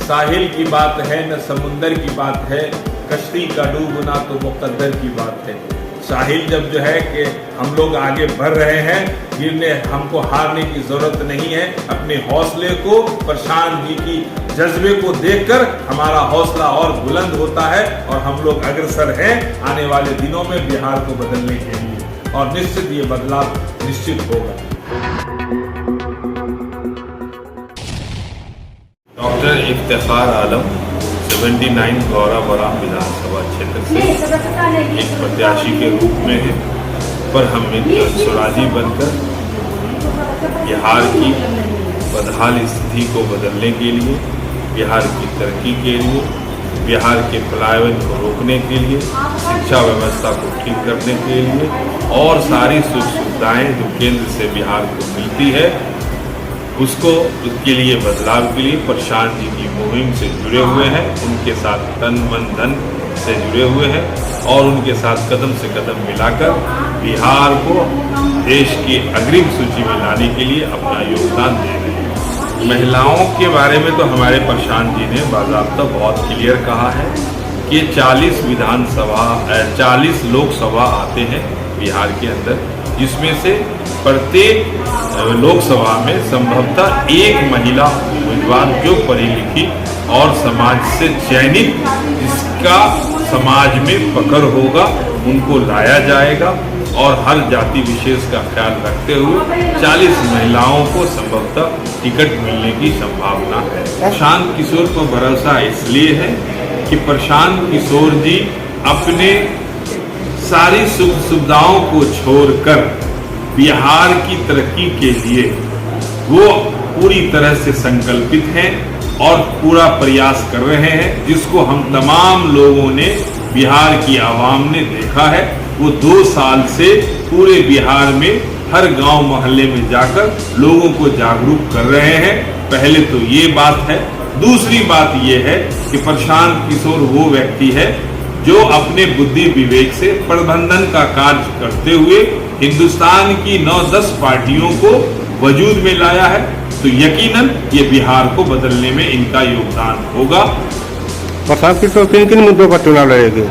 साहिल की बात है न समुंदर की बात है, कश्ती का डूबना तो मुकद्दर की बात है। साहिल जब जो है कि हम लोग आगे बढ़ रहे हैं, गिरने हमको हारने की जरूरत नहीं है। अपने हौसले को, प्रशांत जी की जज्बे को देखकर हमारा हौसला और बुलंद होता है और हम लोग अग्रसर हैं आने वाले दिनों में बिहार को बदलने के लिए, और निश्चित ये बदलाव निश्चित होगा। डॉक्टर इफ्तिखार आलम 79 गौरा बराम विधानसभा क्षेत्र से एक प्रत्याशी के रूप में है, पर हम एक स्वराजी बनकर बिहार की बदहाल स्थिति को बदलने के लिए, बिहार की तरक्की के लिए, बिहार के पलायन को रोकने के लिए, शिक्षा व्यवस्था को ठीक करने के लिए और सारी सुख सुविधाएं जो केंद्र से बिहार को मिलती है उसके लिए बदलाव के लिए प्रशांत जी की मुहिम से जुड़े हुए हैं, उनके साथ तन मन धन से जुड़े हुए हैं और उनके साथ कदम से कदम मिलाकर बिहार को देश की अग्रिम सूची में लाने के लिए अपना योगदान दे रहे हैं। महिलाओं के बारे में तो हमारे प्रशांत जी ने बाकायदा बहुत क्लियर कहा है कि 40 लोकसभा आते हैं बिहार के अंदर, जिसमें से प्रत्येक लोकसभा में संभवतः एक महिला उम्मीदवार जो पढ़ी लिखी और समाज से चयनित, जिसका समाज में पकड़ होगा, उनको लाया जाएगा और हर जाति विशेष का ख्याल रखते हुए 40 महिलाओं को संभवतः टिकट मिलने की संभावना है। प्रशांत किशोर को भरोसा इसलिए है कि प्रशांत किशोर जी अपने सारी सुख सुविधाओं को छोड़कर बिहार की तरक्की के लिए वो पूरी तरह से संकल्पित हैं और पूरा प्रयास कर रहे हैं, जिसको हम तमाम लोगों ने, बिहार की आवाम ने देखा है। वो 2 साल से पूरे बिहार में हर गांव मोहल्ले में जाकर लोगों को जागरूक कर रहे हैं। पहले तो ये बात है। दूसरी बात ये है कि प्रशांत किशोर वो व्यक्ति है जो अपने बुद्धि विवेक से प्रबंधन का कार्य करते हुए हिंदुस्तान की 9-10 पार्टियों को वजूद में लाया है, तो यकीनन ये बिहार को बदलने में इनका योगदान होगा। प्रशांत किशोर किन किन मुद्दों पर चुनाव लड़ेंगे?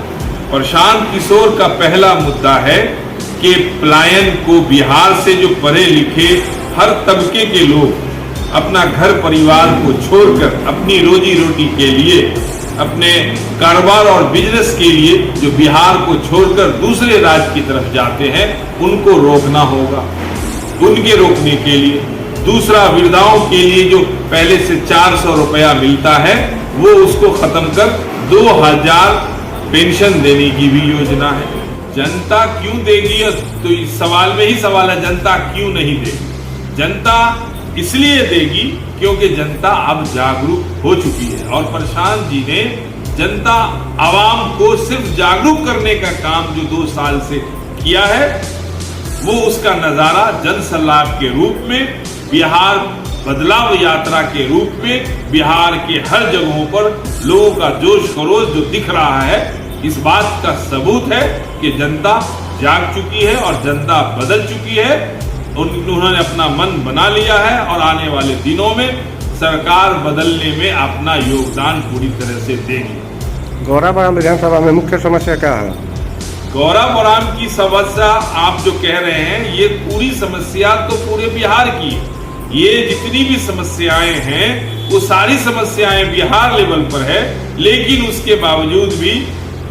प्रशांत किशोर का पहला मुद्दा है कि पलायन को, बिहार से जो पढ़े लिखे हर तबके के लोग अपना घर परिवार को छोड़कर अपनी रोजी रोटी के लिए, अपने कारोबार और बिजनेस के लिए जो बिहार को छोड़कर दूसरे राज्य की तरफ जाते हैं, उनको रोकना होगा। उनके रोकने के लिए दूसरा, वृद्धाओं के लिए जो पहले से 400 रुपया मिलता है, वो उसको खत्म कर 2000 पेंशन देने की भी योजना है। जनता क्यों देगी, तो इस सवाल में ही सवाल है, जनता क्यों नहीं देगी? जनता इसलिए देगी क्योंकि जनता अब जागरूक हो चुकी है और प्रशांत जी ने जनता आवाम को सिर्फ जागरूक करने का काम जो 2 साल से किया है, वो उसका नजारा जन सलाह के रूप में, बिहार बदलाव यात्रा के रूप में, बिहार के हर जगहों पर लोगों का जोश खरोश जो दिख रहा है, इस बात का सबूत है कि जनता जाग चुकी है और जनता बदल चुकी है। उन्होंने अपना मन बना लिया है और आने वाले दिनों में सरकार बदलने में अपना योगदान पूरी तरह से देगी। गौरा बराम विधानसभा में मुख्य समस्या क्या है? गौरा बराम की समस्या आप जो कह रहे हैं, ये पूरी समस्या तो पूरे बिहार की है। ये जितनी भी समस्याएं हैं वो सारी समस्याएं बिहार लेवल पर है, लेकिन उसके बावजूद भी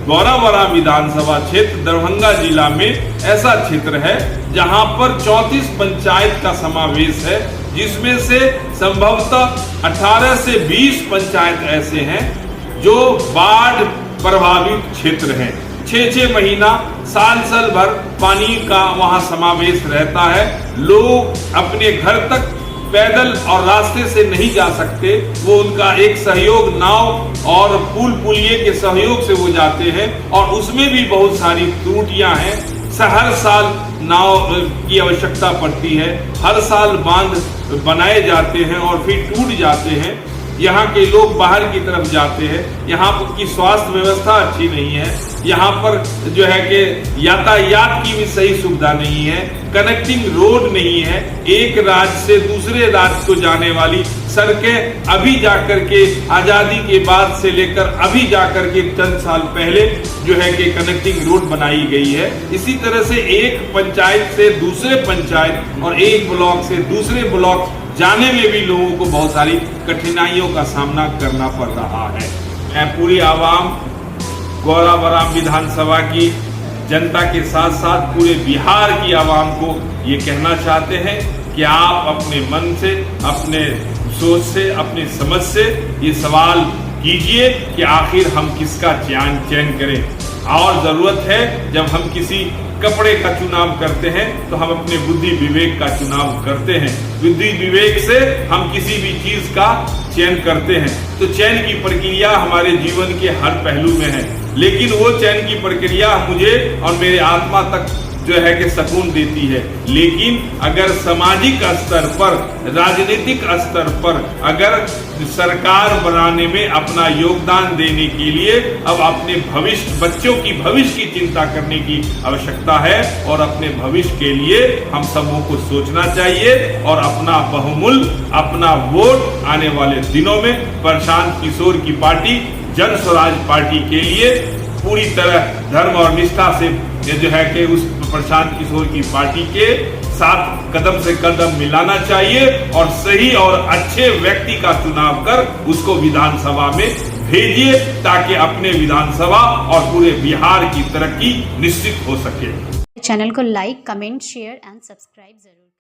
गौरा बराम विधानसभा क्षेत्र दरभंगा जिला में ऐसा क्षेत्र है जहां पर 34 पंचायत का समावेश है, जिसमें से संभवतः 18 से 20 पंचायत ऐसे हैं जो बाढ़ प्रभावित क्षेत्र हैं। 6-6 महीना, साल भर पानी का वहां समावेश रहता है। लोग अपने घर तक पैदल और रास्ते से नहीं जा सकते, वो उनका एक सहयोग नाव और पुल पुलिये के सहयोग से वो जाते हैं और उसमें भी बहुत सारी त्रुटियां हैं। हर साल नाव की आवश्यकता पड़ती है, हर साल बांध बनाए जाते हैं और फिर टूट जाते हैं। यहाँ के लोग बाहर की तरफ जाते हैं, यहाँ की स्वास्थ्य व्यवस्था अच्छी नहीं है, यहाँ पर जो है कि यातायात की भी सही सुविधा नहीं है, कनेक्टिंग रोड नहीं है, एक राज्य से दूसरे राज्य को जाने वाली सड़कें अभी जाकर के आजादी के बाद से लेकर अभी जाकर के चंद साल पहले जो है कि कनेक्टिंग रोड बनाई गई है। इसी तरह से एक पंचायत से दूसरे पंचायत और एक ब्लॉक से दूसरे ब्लॉक जाने में भी लोगों को बहुत सारी कठिनाइयों का सामना करना पड़ रहा है। मैं पूरी आवाम गौराबराम विधानसभा की जनता के साथ साथ पूरे बिहार की आवाम को ये कहना चाहते हैं कि आप अपने मन से, अपने सोच से, अपनी समझ से ये सवाल कीजिए कि आखिर हम किसका चयन करें। और जरूरत है जब हम किसी कपड़े का चुनाव करते हैं तो हम अपने बुद्धि विवेक का चुनाव करते हैं। बुद्धि विवेक से हम किसी भी चीज का चयन करते हैं। तो चयन की प्रक्रिया हमारे जीवन के हर पहलू में है, लेकिन वो चयन की प्रक्रिया मुझे और मेरे आत्मा तक जो है कि सुकून देती है। लेकिन अगर सामाजिक स्तर पर, राजनीतिक स्तर पर अगर सरकार बनाने में अपना योगदान देने के लिए अब अपने भविष्य, बच्चों की भविष्य की चिंता करने की आवश्यकता है और अपने भविष्य के लिए हम सबों को सोचना चाहिए और अपना बहुमूल्य अपना वोट आने वाले दिनों में प्रशांत किशोर की पार्टी जन स्वराज पार्टी के लिए पूरी तरह धर्म और निष्ठा से जो है कि उस प्रशांत किशोर की पार्टी के साथ कदम से कदम मिलाना चाहिए और सही और अच्छे व्यक्ति का चुनाव कर उसको विधानसभा में भेजिए ताकि अपने विधानसभा और पूरे बिहार की तरक्की निश्चित हो सके। चैनल को like, comment, share and subscribe जरूर।